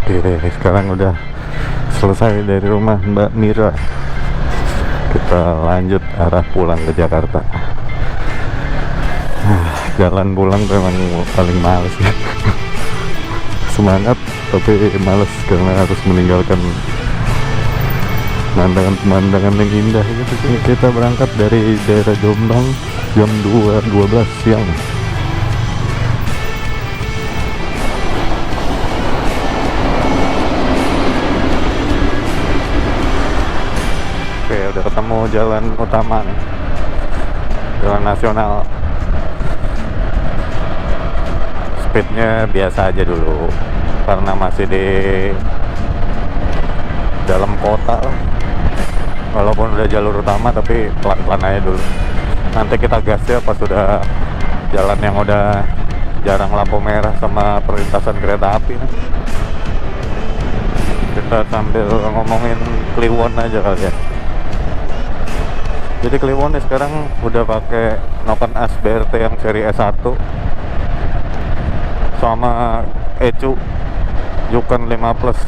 Oke, sekarang udah selesai dari rumah Mbak Mira. Kita lanjut arah pulang ke Jakarta. Jalan pulang tuh emang paling males ya. Semangat tapi males karena harus meninggalkan pemandangan yang indah gitu. Kita berangkat dari daerah Jombang jam 2.12 siang. Oke, udah ketemu jalan utama nih, jalan nasional. Speednya biasa aja dulu karena masih di dalam kota, walaupun udah jalur utama tapi pelan-pelan aja dulu. Nanti kita gas ya pas sudah jalan yang udah jarang lampu merah sama perlintasan kereta api nih. Kita sambil ngomongin Kliwon aja kali ya. Jadi Kliwon nih sekarang udah pakai noken as BRT yang seri S1 sama ECU Yukon 5 Plus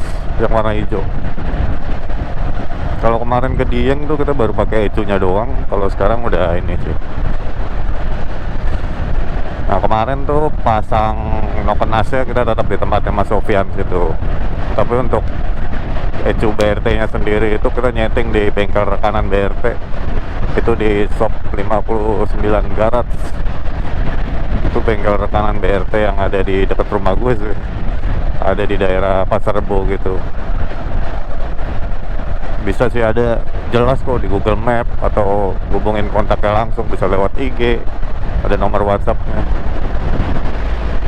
yang warna hijau. Kalau kemarin ke Dieng tuh kita baru pakai ECU nya doang. Kalau sekarang udah ini sih. Nah kemarin tuh pasang noken asnya kita tetap di tempatnya Mas Sofian situ. Tapi untuk ECU BRT nya sendiri itu kita nyeting di bengkel rekanan BRT. Itu di shop 59 Garage. Itu bengkel rekanan BRT yang ada di dekat rumah gue sih. Ada di daerah Pasar Rebo gitu. Bisa sih ada jelas kok di Google Map, atau hubungin kontaknya langsung bisa lewat IG. Ada nomor WhatsAppnya.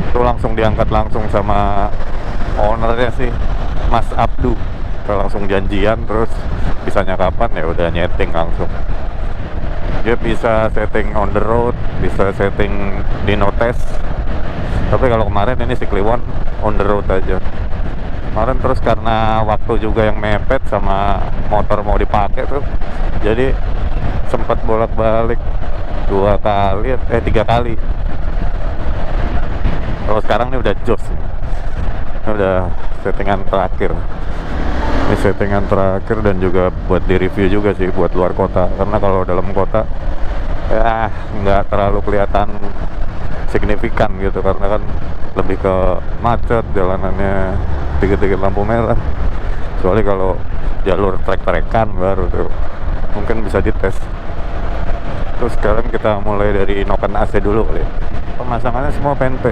Itu langsung diangkat langsung sama ownernya sih, Mas Abdu. Kita langsung janjian, terus bisanya kapan ya udah nyeting langsung. Dia bisa setting on the road, bisa setting di notes. Tapi kalau kemarin ini si Kliwon on the road aja. Kemarin terus karena waktu juga yang mepet sama motor mau dipakai tuh, jadi sempat bolak-balik 3 kali. Kalau sekarang ini udah jos, ini udah settingan terakhir. Ini settingan terakhir dan juga buat di review juga sih buat luar kota, karena kalau dalam kota ya nggak terlalu kelihatan signifikan gitu, karena kan lebih ke macet, jalanannya dikit-dikit lampu merah. Kecuali kalau jalur trek-trekan baru tuh mungkin bisa dites. Terus sekarang kita mulai dari noken AC dulu kali. Pemasangannya semua PNP.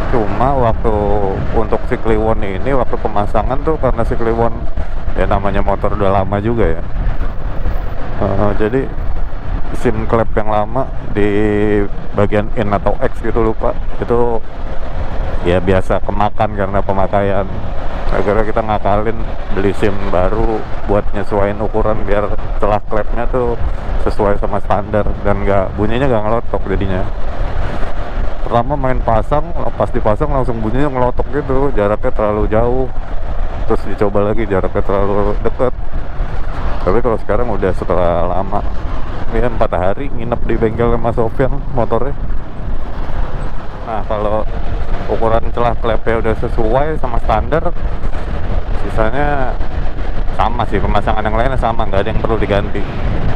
Cuma waktu untuk si Kliwon ini, waktu pemasangan tuh karena si Kliwon ya namanya motor udah lama juga ya. Jadi SIM klep yang lama di bagian in atau X gitu lupa, itu ya biasa kemakan karena pemakaian. Akhirnya kita ngakalin beli SIM baru buat nyesuaiin ukuran biar celah klepnya tuh sesuai sama standar dan bunyinya nggak ngelotok jadinya. Pertama main pasang, pas dipasang langsung bunyinya ngelotok gitu, jaraknya terlalu jauh. Terus dicoba lagi jaraknya terlalu dekat. Tapi kalau sekarang udah setelah lama, ya 4 hari nginep di bengkel Mas Sofian motornya. Nah kalau ukuran celah klepnya udah sesuai sama standar, sisanya sama sih, pemasangan yang lainnya sama, nggak ada yang perlu diganti.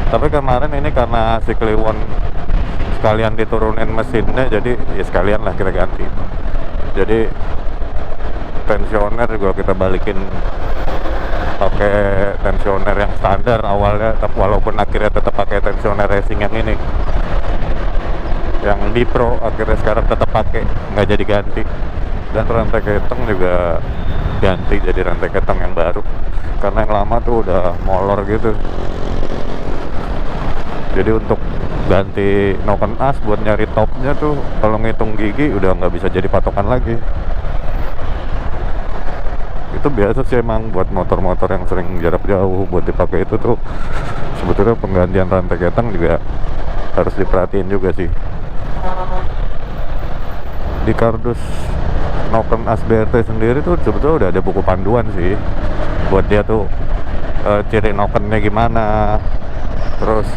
Tapi kemarin ini karena si Kliwon sekalian diturunin mesinnya, jadi ya sekalian lah kita ganti. Jadi tensioner juga kita balikin pakai tensioner yang standar awalnya, tapi walaupun akhirnya tetap pakai tensioner racing yang ini, yang di Pro, akhirnya sekarang tetap pakai, nggak jadi ganti. Dan rantai keteng juga ganti jadi rantai keteng yang baru, karena yang lama tuh udah molor gitu. Jadi untuk ganti noken as buat nyari topnya tuh kalau ngitung gigi udah nggak bisa jadi patokan lagi. Itu biasa sih emang buat motor-motor yang sering jarak jauh buat dipakai itu tuh sebetulnya penggantian rantai keteng juga harus diperhatiin juga sih. Di kardus noken as BRT sendiri tuh sebetulnya udah ada buku panduan sih buat dia tuh ciri nokennya gimana, terus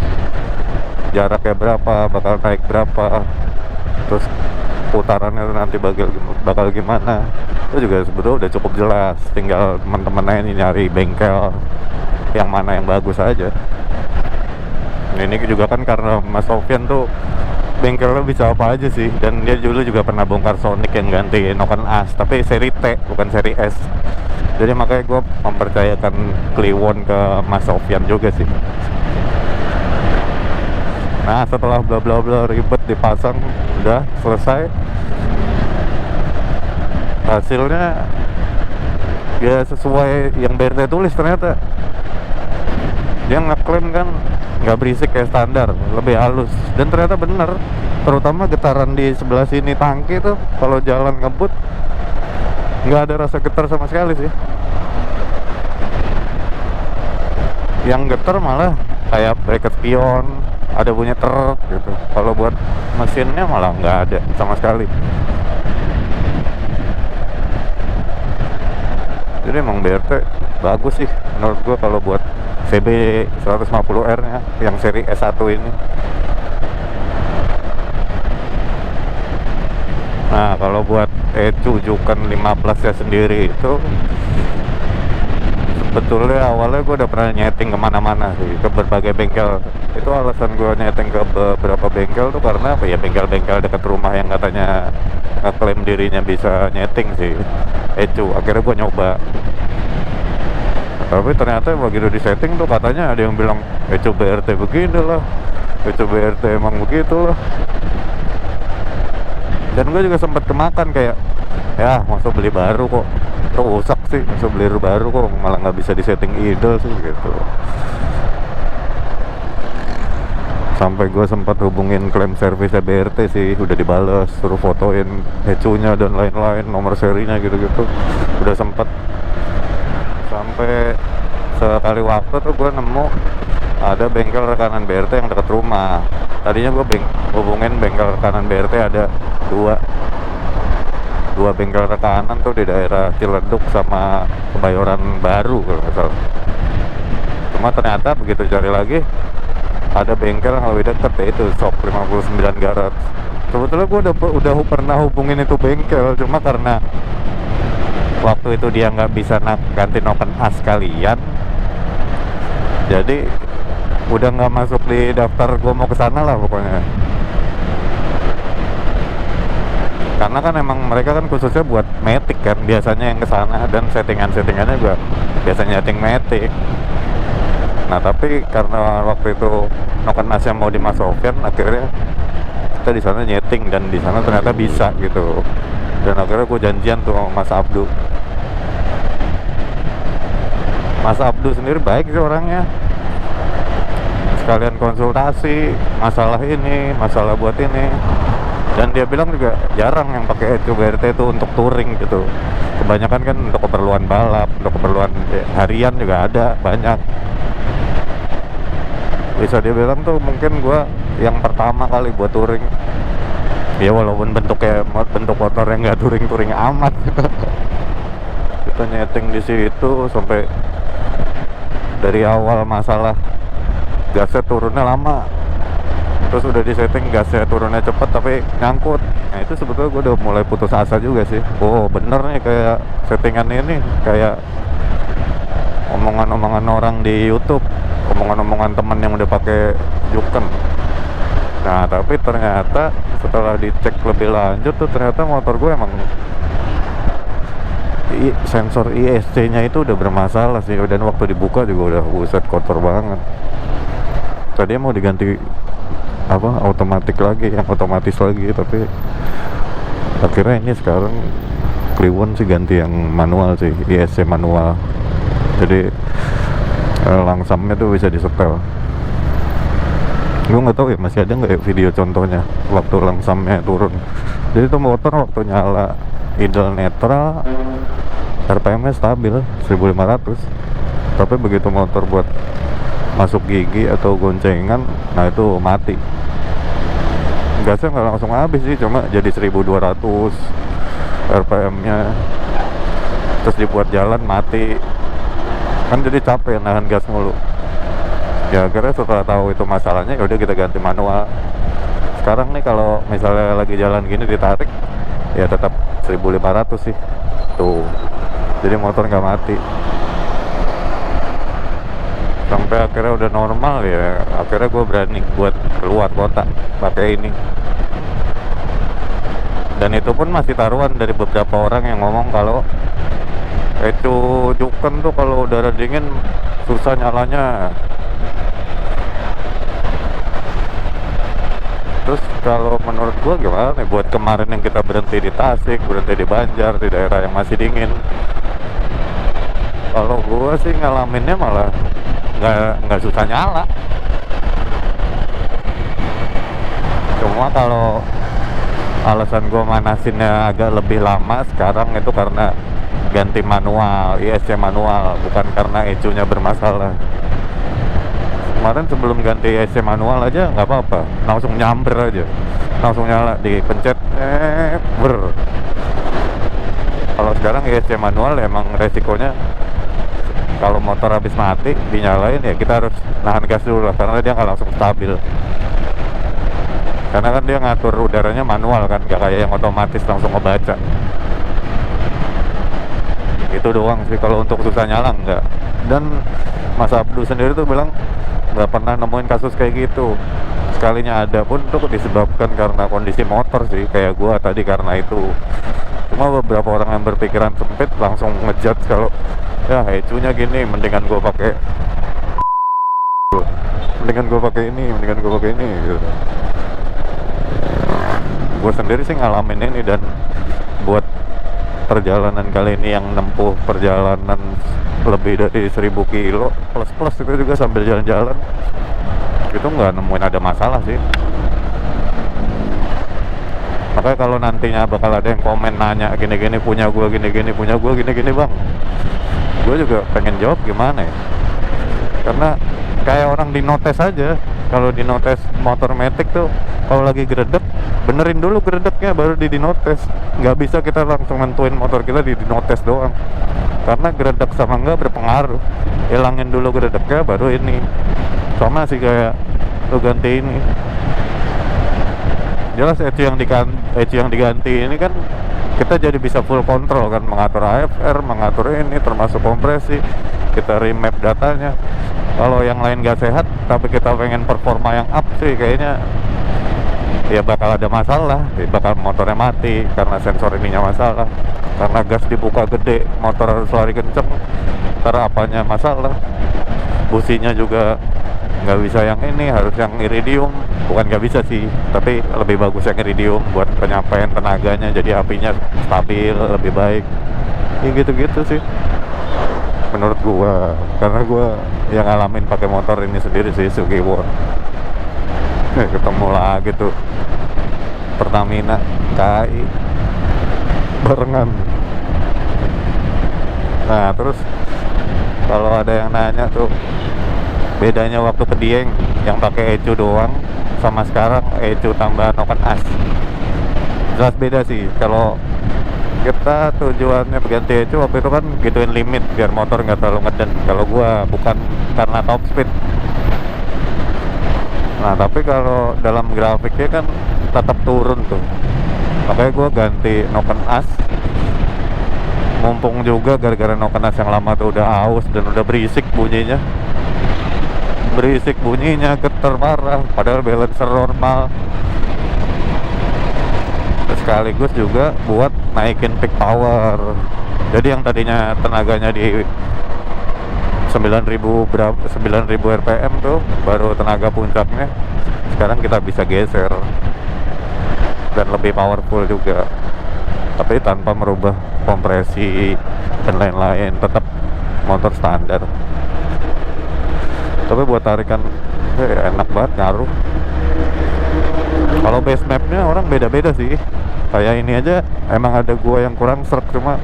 jaraknya berapa, bakal naik berapa, terus putarannya tuh nanti bakal gimana, itu juga sebetulnya udah cukup jelas. Tinggal teman-teman ini nyari bengkel yang mana yang bagus aja. Ini juga kan karena Mas Sofyan tuh bengkelnya bisa apa aja sih, dan dia dulu juga pernah bongkar Sonic yang ganti Noken As, tapi seri T bukan seri S. Jadi makanya gue mempercayakan Kliwon ke Mas Sofyan juga sih. Nah setelah bla bla bla ribet dipasang, udah selesai. Hasilnya ya sesuai yang BRT tulis ternyata. Dia ngeklaim kan nggak berisik kayak standar, lebih halus, dan ternyata bener. Terutama getaran di sebelah sini tangki tuh kalau jalan ngebut nggak ada rasa getar sama sekali sih. Yang getar malah kayak bracket pion, ada bunyi truk gitu. Kalau buat mesinnya malah nggak ada sama sekali. Jadi emang BRT bagus sih menurut gua kalau buat CB 150R nya yang seri S1 ini. Nah kalau buat ECU Juken 15 nya sendiri itu sebetulnya awalnya gue udah pernah nyeting kemana-mana sih, ke berbagai bengkel. Itu alasan gue nyeting ke beberapa bengkel tuh karena apa ya, bengkel-bengkel dekat rumah yang katanya ngeklaim dirinya bisa nyeting sih ECU. Akhirnya gue nyoba, tapi ternyata begitu di setting tuh katanya ada yang bilang ECU BRT begini lah, ECU BRT emang begitu lah. Dan gue juga sempat kemakan kayak, ya masa beli baru kok rusak sih, masa beli baru kok malah nggak bisa disetting idle sih gitu. Sampai gue sempat hubungin klaim servisnya BRT sih, udah dibales, suruh fotoin ECU-nya dan lain-lain, nomor serinya gitu-gitu. Udah sempat. Sampai sekali waktu tuh gue nemu ada bengkel rekanan BRT yang dekat rumah. Tadinya gue hubungin bengkel rekanan BRT, ada dua bengkel rekanan tuh di daerah Ciledug sama Kebayoran Baru kalau nggak salah. Cuma ternyata begitu cari lagi ada bengkel yang lebih dekat, yaitu Shop 59 Garage. Sebetulnya gue udah pernah hubungin itu bengkel, cuma karena waktu itu dia nggak bisa ganti Noken As sekalian, jadi udah nggak masuk di daftar gue mau kesana lah pokoknya. Karena kan emang mereka kan khususnya buat Matic kan biasanya yang kesana, dan settingannya juga biasanya setting Matic. Nah tapi karena waktu itu Noken As yang mau di Mas Sofyan, akhirnya kita di sana nyeting, dan di sana ternyata bisa gitu. Dan akhirnya gue janjian tuh sama Mas Abdu. Mas Abdu sendiri baik sih orangnya, sekalian konsultasi masalah ini, masalah buat ini. Dan dia bilang juga jarang yang pakai ECU BRT itu untuk touring gitu. Kebanyakan kan untuk keperluan balap, untuk keperluan harian juga ada banyak. Bisa dia bilang tuh mungkin gua yang pertama kali buat touring. Ya walaupun bentuk motor yang nggak touring amat. Kita nyeting di situ sampai dari awal masalah gasnya turunnya lama, terus udah disetting gasnya turunnya cepet tapi nyangkut. Nah itu sebetulnya gue udah mulai putus asa juga sih. Oh bener nih, kayak settingan ini kayak omongan-omongan orang di YouTube, omongan-omongan temen yang udah pakai Juken. Nah tapi ternyata setelah dicek lebih lanjut tuh ternyata motor gue emang sensor ISC nya itu udah bermasalah sih. Dan waktu dibuka juga udah buset kotor banget. Tadi mau diganti otomatis lagi, tapi akhirnya ini sekarang Kliwon sih ganti yang manual sih, ISC manual. Jadi langsamnya tuh bisa disetel. Gue nggak tahu ya masih ada nggak ya video contohnya waktu langsamnya turun. Jadi tuh motor waktu nyala idle netral RPM nya stabil 1500, tapi begitu motor buat masuk gigi atau goncengan, nah itu mati. Gasnya nggak langsung habis sih, cuma jadi 1200 RPM nya, terus dibuat jalan mati kan, jadi capek nahan gas mulu. Ya akhirnya setelah tahu itu masalahnya, ya udah kita ganti manual. Sekarang nih kalau misalnya lagi jalan gini ditarik ya tetap 1500 sih tuh, jadi motor nggak mati. Sampai akhirnya udah normal ya, akhirnya gue berani buat keluar kota pakai ini. Dan itu pun masih taruhan dari beberapa orang yang ngomong kalau itu Juken tuh kalau udara dingin susah nyalanya. Terus kalau menurut gua gimana nih buat kemarin yang kita berhenti di Tasik, berhenti di Banjar, di daerah yang masih dingin, kalau gua sih ngalaminnya malah nggak susah nyala. Cuma kalau alasan gua manasinnya agak lebih lama sekarang itu karena ganti manual, ISC manual, bukan karena ECU-nya bermasalah. Kemarin sebelum ganti ISC manual aja nggak apa-apa, langsung nyamber aja, langsung nyala, dipencet, Kalau sekarang ISC manual emang resikonya kalau motor habis mati dinyalain ya kita harus nahan gas dulu lah, karena dia nggak langsung stabil. Karena kan dia ngatur udaranya manual kan, nggak kayak yang otomatis langsung ngebaca. Itu doang sih kalau untuk susah nyala enggak. Dan Mas Abdu sendiri tuh bilang nggak pernah nemuin kasus kayak gitu. Sekalinya ada pun tuh disebabkan karena kondisi motor sih, kayak gua tadi karena itu. Cuma beberapa orang yang berpikiran sempit langsung ngejudge kalau ya ECU-nya gini, mendingan gua pakai ini gitu. Gua sendiri sih ngalamin ini, dan buat perjalanan kali ini yang nempuh perjalanan lebih dari 1000 kilo plus itu juga sambil jalan-jalan itu nggak nemuin ada masalah sih. Makanya kalau nantinya bakal ada yang komen nanya gini-gini punya gue gini-gini bang, gue juga pengen jawab gimana ya, karena kayak orang di notes aja. Kalau di notes motor Matic tuh kalau lagi geredek, benerin dulu geredeknya baru di notes. Nggak bisa kita langsung nentuin motor kita di notes doang, karena geredek sama nggak berpengaruh. Hilangin dulu geredeknya baru ini. Sama sih kayak lo ganti ini, jelas ECU yang diganti ini kan kita jadi bisa full control kan, mengatur AFR, mengatur ini termasuk kompresi, kita remap datanya. Kalau yang lain gak sehat tapi kita pengen performa yang up sih, kayaknya ya bakal ada masalah, bakal motornya mati karena sensor ininya masalah, karena gas dibuka gede, motor harus lari kenceng, ntar apanya masalah. Businya juga nggak bisa yang ini, harus yang iridium. Bukan nggak bisa sih, tapi lebih bagus yang iridium buat penyampaian tenaganya, jadi apinya stabil, lebih baik. Ya gitu-gitu sih menurut gua, karena gua yang ngalamin pakai motor ini sendiri sih, Sugiwon. Ketemu lagi tuh Pertamina KAI barengan. Nah terus kalau ada yang nanya tuh bedanya waktu ke Dieng yang pakai ECU doang sama sekarang ECU tambah noken as, jelas beda sih. Kalau kita tujuannya berganti ECU waktu itu kan gituin limit biar motor nggak terlalu ngeden. Kalau gua bukan karena top speed. Nah tapi kalau dalam grafiknya kan tetap turun tuh, makanya gua ganti noken as. Mumpung juga gara-gara noken as yang lama tuh udah aus dan udah berisik bunyinya, geter parah, padahal balancer normal. Sekaligus juga buat naikin peak power. Jadi yang tadinya tenaganya di 9000 rpm tuh baru tenaga puncaknya, sekarang kita bisa geser dan lebih powerful juga, tapi tanpa merubah kompresi dan lain-lain, tetap motor standar. Tapi buat tarikan enak banget, ngaruh. Kalau base mapnya orang beda-beda sih. Kayak ini aja emang ada gua yang kurang serk, cuma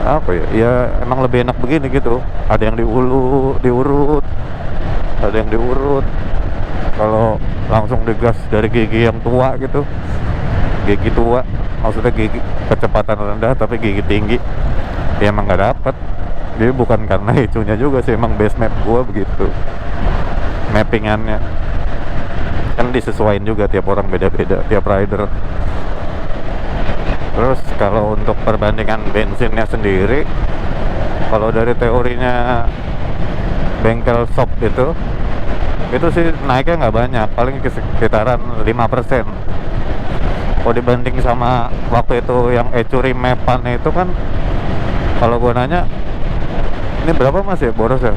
apa ya, ya emang lebih enak begini gitu. Ada yang diurut, ada yang diurut. Kalau langsung digas dari gigi yang tua gitu, gigi tua, maksudnya gigi kecepatan rendah tapi gigi tinggi, ya emang nggak dapet. Jadi bukan karena ECU-nya juga sih, emang base map gua begitu mappingannya. kan disesuaikan juga, tiap orang beda-beda, tiap rider. Terus kalau untuk perbandingan bensinnya sendiri, kalau dari teorinya bengkel shop itu sih naiknya nggak banyak, paling sekitaran 5%. Kalau dibanding sama waktu itu yang Ecuri Mepan itu kan, kalau gue nanya ini berapa mas ya, boros ya,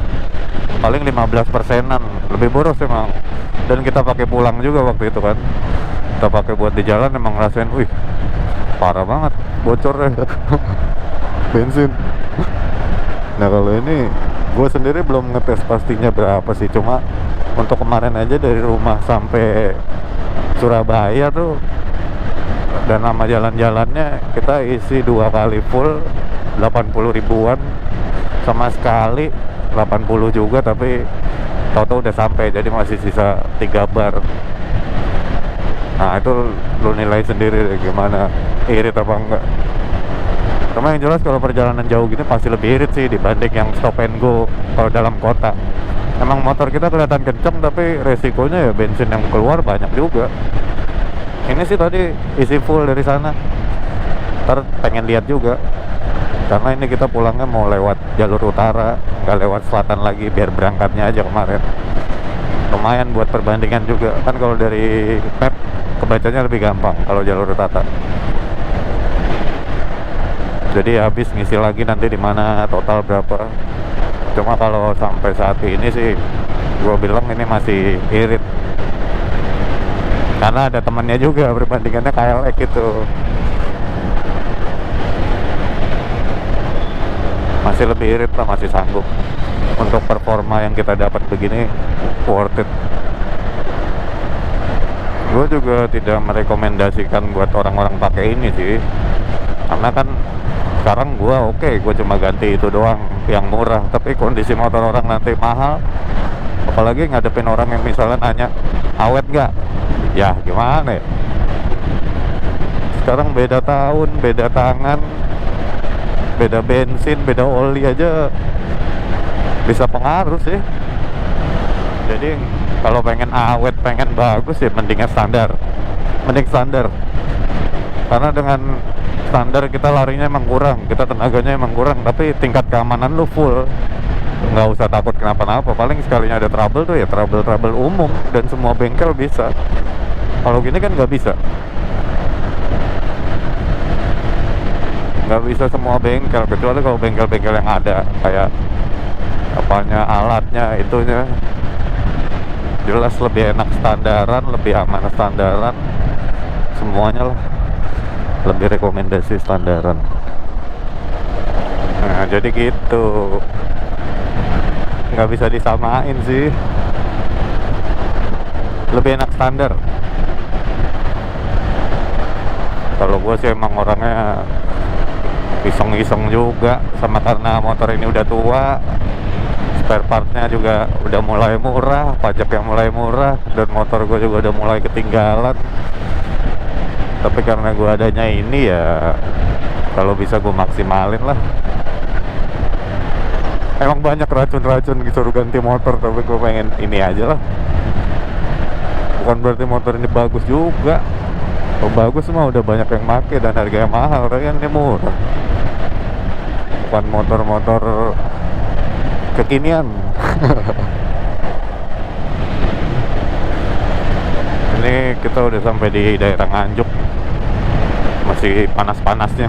paling 15%-an, lebih boros emang. Dan kita pakai pulang juga waktu itu kan, kita pakai buat di jalan, emang ngerasain wih parah banget bocornya bensin. Nah kalau ini gue sendiri belum ngetes pastinya berapa sih, cuma untuk kemarin aja dari rumah sampai Surabaya tuh, dan nama jalan-jalannya kita isi 2 kali full 80 ribuan, sama sekali 80 juga, tapi tau-tau udah sampai, jadi masih sisa 3 bar. Nah itu lu nilai sendiri deh, gimana irit apa enggak. Cuma yang jelas kalau perjalanan jauh gini pasti lebih irit sih dibanding yang stop and go kalau dalam kota. Emang motor kita kelihatan kenceng, tapi resikonya ya bensin yang keluar banyak juga. Ini sih tadi isi full dari sana, ntar pengen lihat juga, karena ini kita pulangnya mau lewat jalur utara, nggak lewat selatan lagi, biar berangkatnya aja kemarin. Lumayan buat perbandingan juga kan, kalau dari map kebacanya lebih gampang kalau jalur utara. Jadi habis ngisi lagi nanti di mana, total berapa. Cuma kalau sampai saat ini sih gue bilang ini masih irit, karena ada temannya juga perbandingannya KLX itu. Masih lebih irit lah, masih sanggup. Untuk performa yang kita dapat begini, worth it. Gue juga tidak merekomendasikan buat orang-orang pakai ini sih, karena kan sekarang gue cuma ganti itu doang yang murah, tapi kondisi motor orang nanti mahal, apalagi ngadepin orang yang misalnya nanya awet nggak, ya gimana ya. Sekarang beda tahun, beda tangan, beda bensin, beda oli aja bisa pengaruh sih. Jadi kalau pengen awet, pengen bagus ya mending standar, karena dengan standar kita larinya emang kurang, kita tenaganya emang kurang, tapi tingkat keamanan lu full, nggak usah takut kenapa-napa. Paling sekalinya ada trouble tuh ya trouble umum, dan semua bengkel bisa. Kalau gini kan nggak bisa semua bengkel, kecuali kalau bengkel-bengkel yang ada kayak apanya, alatnya, itunya jelas lebih enak standaran, lebih aman standaran, semuanya lah lebih rekomendasi standaran. Nah jadi gitu, nggak bisa disamain sih, lebih enak standar. Kalau gue sih emang orangnya iseng-iseng juga, sama karena motor ini udah tua, spare partnya juga udah mulai murah, pajak yang mulai murah, dan motor gue juga udah mulai ketinggalan. Tapi karena gue adanya ini ya, kalau bisa gue maksimalin lah. Emang banyak racun-racun disuruh ganti motor, tapi gue pengen ini aja lah. Bukan berarti motor ini bagus juga. Kalau bagus mah udah banyak yang make dan harganya mahal, tapi yang ini murah. Bukan motor-motor kekinian. Ini kita udah sampai di daerah Nganjuk, masih panas-panasnya.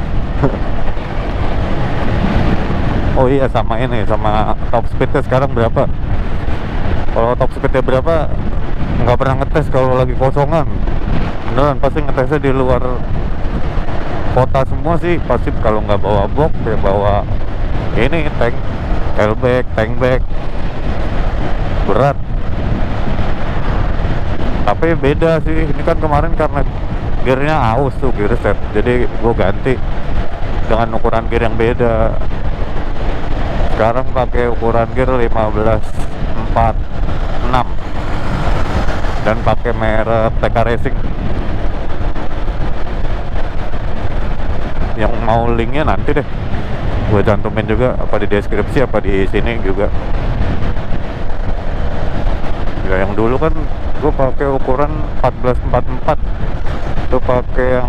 Oh iya, sama ini, sama top speednya sekarang berapa. Kalau top speednya berapa nggak pernah ngetes kalau lagi kosongan. Beneran pasti ngetesnya di luar kota semua sih, pasti. Kalau nggak bawa box ya bawa ini, tank, tailback, tankback, berat. Tapi beda sih, ini kan kemarin karena gearnya aus tuh, gear set, jadi gue ganti dengan ukuran gear yang beda. Sekarang pakai ukuran gear 1546 dan pakai merek TK Racing. Yang mau linknya nanti deh gue cantumin juga, apa di deskripsi apa di sini juga. Ya yang dulu kan gue pakai ukuran 1444, itu pakai yang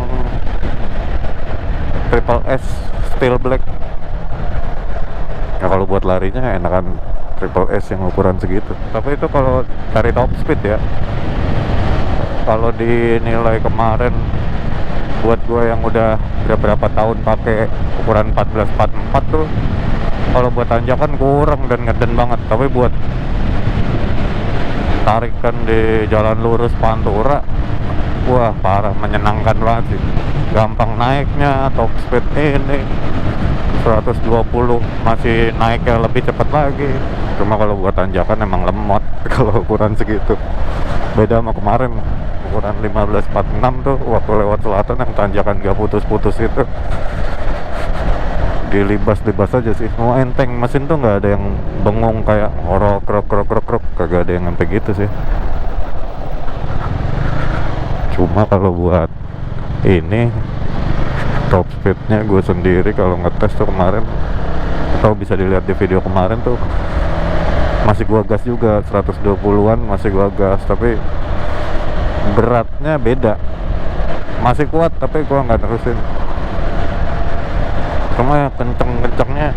Triple S Steel Black. Ya kalau buat larinya enakan Triple S yang ukuran segitu. Tapi itu kalau cari top speed ya, kalau dinilai kemarin buat gue yang udah berapa tahun pakai ukuran 1444 tuh, kalau buat tanjakan kurang dan ngeden banget. Tapi buat tarikan di jalan lurus Pantura, wah parah, menyenangkan banget sih. Gampang naiknya, top speed ini 120 masih naiknya lebih cepat lagi. Cuma kalau buat tanjakan emang lemot kalau ukuran segitu. Beda sama kemarin ukuran 1546 tuh waktu lewat selatan yang tanjakan gak putus-putus itu, dilibas-libas aja sih. Mau enteng, mesin tuh nggak ada yang bengong kayak orok krok krok krok krok, kagak ada yang sampai gitu sih. Cuma kalau buat ini top speednya gue sendiri kalau ngetes tuh kemarin, atau bisa dilihat di video kemarin tuh, masih gua gas juga 120-an, masih gua gas, tapi beratnya beda. Masih kuat tapi gua nggak nerusin. Cuma ya kenceng-kencengnya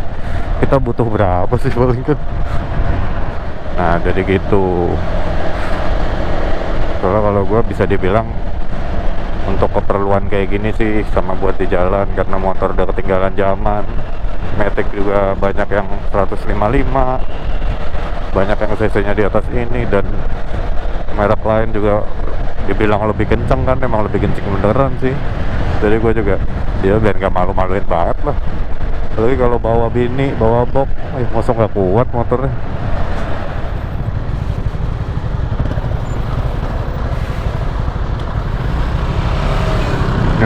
kita butuh berapa sih paling kan. Nah jadi gitu. Kalau gua bisa dibilang untuk keperluan kayak gini sih sama buat di jalan, karena motor udah ketinggalan zaman. Matic juga banyak yang 155, banyak yang cc-nya di atas ini, dan merek lain juga dibilang lebih kenceng kan, emang lebih kenceng beneran sih. Jadi gue juga ya biar gak malu-maluin banget lah. Apalagi kalau bawa bini, bawa box, masa gak kuat motornya.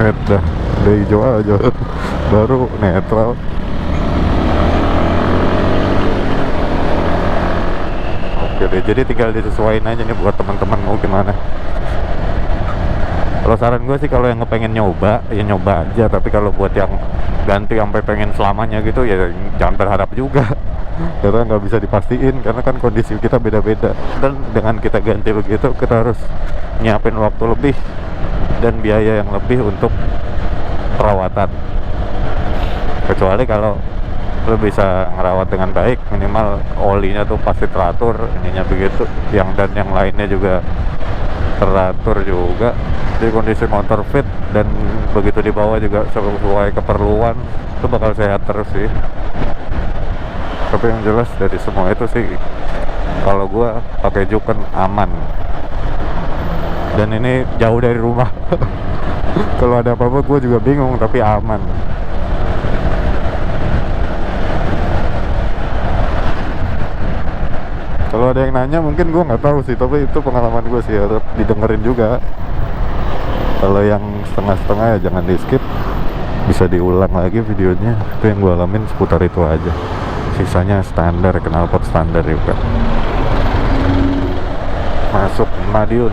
Udah hijau aja baru netral. Oke deh, jadi tinggal disesuaiin aja nih buat teman-teman mau gimana. Kalau saran gue sih kalau yang pengen nyoba ya nyoba aja, tapi kalau buat yang ganti sampai pengen selamanya gitu ya jangan berharap juga. Karena nggak bisa dipastiin, karena kan kondisi kita beda-beda, dan dengan kita ganti begitu kita harus nyiapin waktu lebih dan biaya yang lebih untuk perawatan. Kecuali kalau lo bisa ngerawat dengan baik, minimal olinya tuh pasti teratur, ininya begitu, yang dan yang lainnya juga teratur juga. Jadi kondisi motor fit dan begitu dibawa juga sesuai keperluan, itu bakal sehat terus sih. Tapi yang jelas dari semua itu sih, kalau gua pakai Juken aman, dan ini jauh dari rumah. Kalau ada apa-apa gue juga bingung, tapi aman. Kalau ada yang nanya mungkin gue nggak tahu sih, tapi itu pengalaman gue sih, harus didengerin juga. Kalau yang setengah-setengah ya jangan di skip, bisa diulang lagi videonya. Itu yang gue alamin seputar itu aja. Sisanya standar, knalpot standar juga. Masuk Madiun.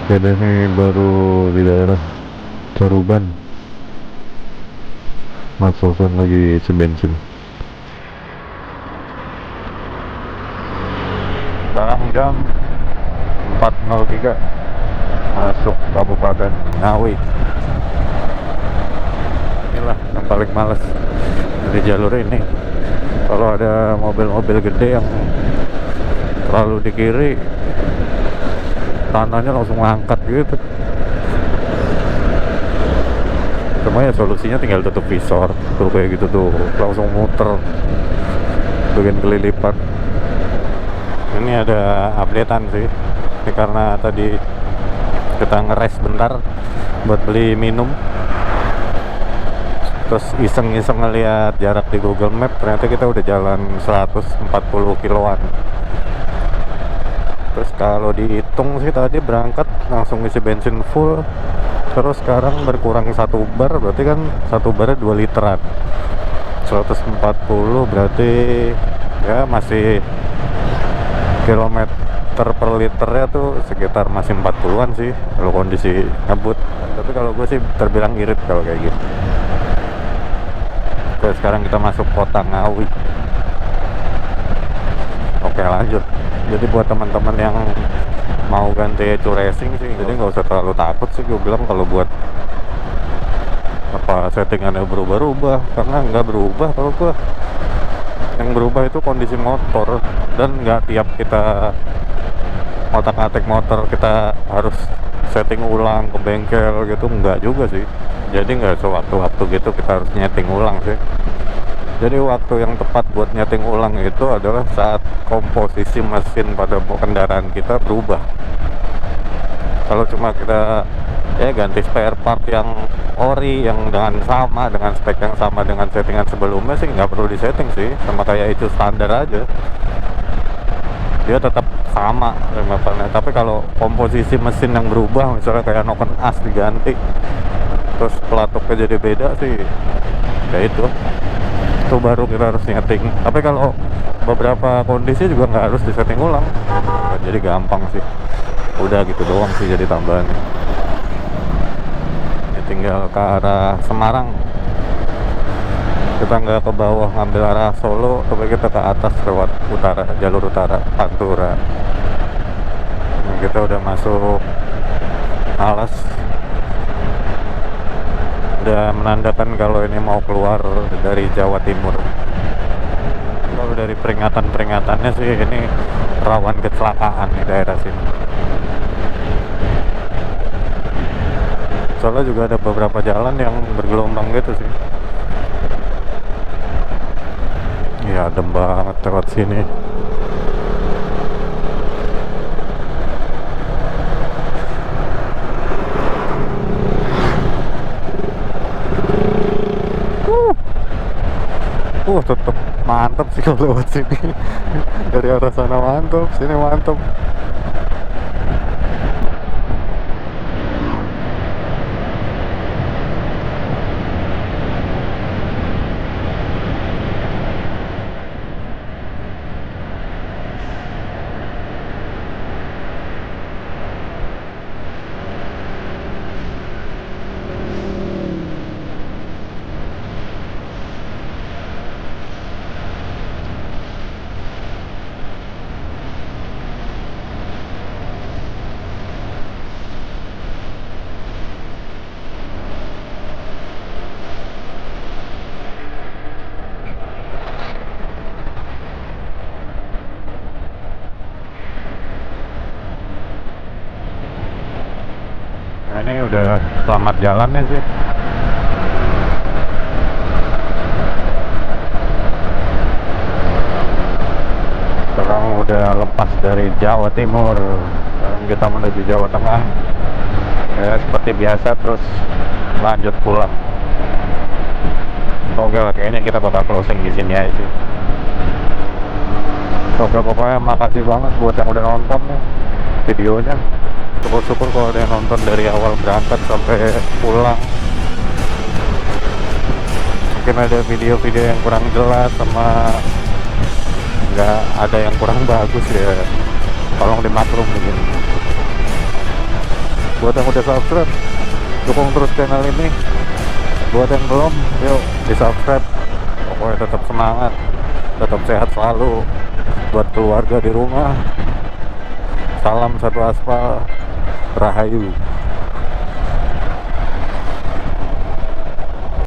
Oke deh, ini baru di daerah Caruban. Mas Sofan lagi isi bensin. Sekarang jam 4.03, masuk Kabupaten Ngawi. Inilah yang paling males di jalur ini. Kalau ada mobil-mobil gede yang terlalu di kiri, tanahnya langsung ngangkat gitu. Cuma ya solusinya tinggal tutup visor tuh, kayak gitu tuh, langsung muter bagian kelilipan. Ini ada updatean sih ini, karena tadi kita ngeres bentar buat beli minum, terus iseng-iseng ngeliat jarak di Google Map, ternyata kita udah jalan 140 kiloan. Terus kalau dihitung sih tadi berangkat langsung isi bensin full, terus sekarang berkurang 1 bar, berarti kan 1 barnya 2 literan. 140 berarti ya masih per liternya tuh sekitar masih 40-an sih kalau kondisi ngebut. Tapi kalau gue sih terbilang irit kalau kayak gitu. Oke, sekarang kita masuk kota Ngawi. Oke, lanjut. Jadi buat teman-teman yang mau ganti Ecu Racing sih, jadi nggak usah terlalu takut sih gue bilang kalau buat apa settingannya berubah-ubah, karena nggak berubah. Kalau gue yang berubah itu kondisi motor, dan nggak tiap kita ngotak-ngatik motor kita harus setting ulang ke bengkel gitu, nggak juga sih. Jadi nggak sewaktu-waktu gitu kita harus nyeting ulang sih. Jadi waktu yang tepat buat nyeting ulang itu adalah saat komposisi mesin pada kendaraan kita berubah. Kalau cuma kita ganti spare part yang ori yang dengan spek yang sama dengan settingan sebelumnya sih nggak perlu disetting sih, sama kayak itu standar aja, dia tetap sama levelnya. Tapi kalau komposisi mesin yang berubah, misalnya kayak noken as diganti terus pelatuknya jadi beda sih, ya itu baru kita harus nyeting. Tapi kalau beberapa kondisi juga nggak harus disetting ulang, jadi gampang sih, udah gitu doang sih jadi tambahannya. Tinggal ke arah Semarang, kita nggak ke bawah ngambil arah Solo, tapi kita ke atas lewat utara, jalur utara Pantura. Nah, kita udah masuk Alas, udah menandakan kalau ini mau keluar dari Jawa Timur. Kalau dari peringatan-peringatannya sih ini rawan kecelakaan di daerah sini. Soalnya juga ada beberapa jalan yang bergelombang gitu sih. Ya adem banget lewat sini. Tetep mantap sih kalau lewat sini. Dari arah sana mantap, sini mantap. Nah, ini udah selamat jalannya sih. Sekarang udah lepas dari Jawa Timur, sekarang kita menuju Jawa Tengah. Ya seperti biasa, terus lanjut pulang. Oke lah, kayaknya kita bakal closing di sini aja sih. Oke, pokoknya makasih banget buat yang udah nonton nih videonya. Syukur-syukur kalau ada yang nonton dari awal berangkat sampai pulang. Mungkin ada video-video yang kurang jelas sama nggak ada yang kurang bagus ya, tolong dimaklum begini. Buat yang udah subscribe, dukung terus channel ini. Buat yang belum, yuk di subscribe. Pokoknya tetap semangat, tetap sehat selalu buat keluarga di rumah. Salam satu aspal, Rahayu.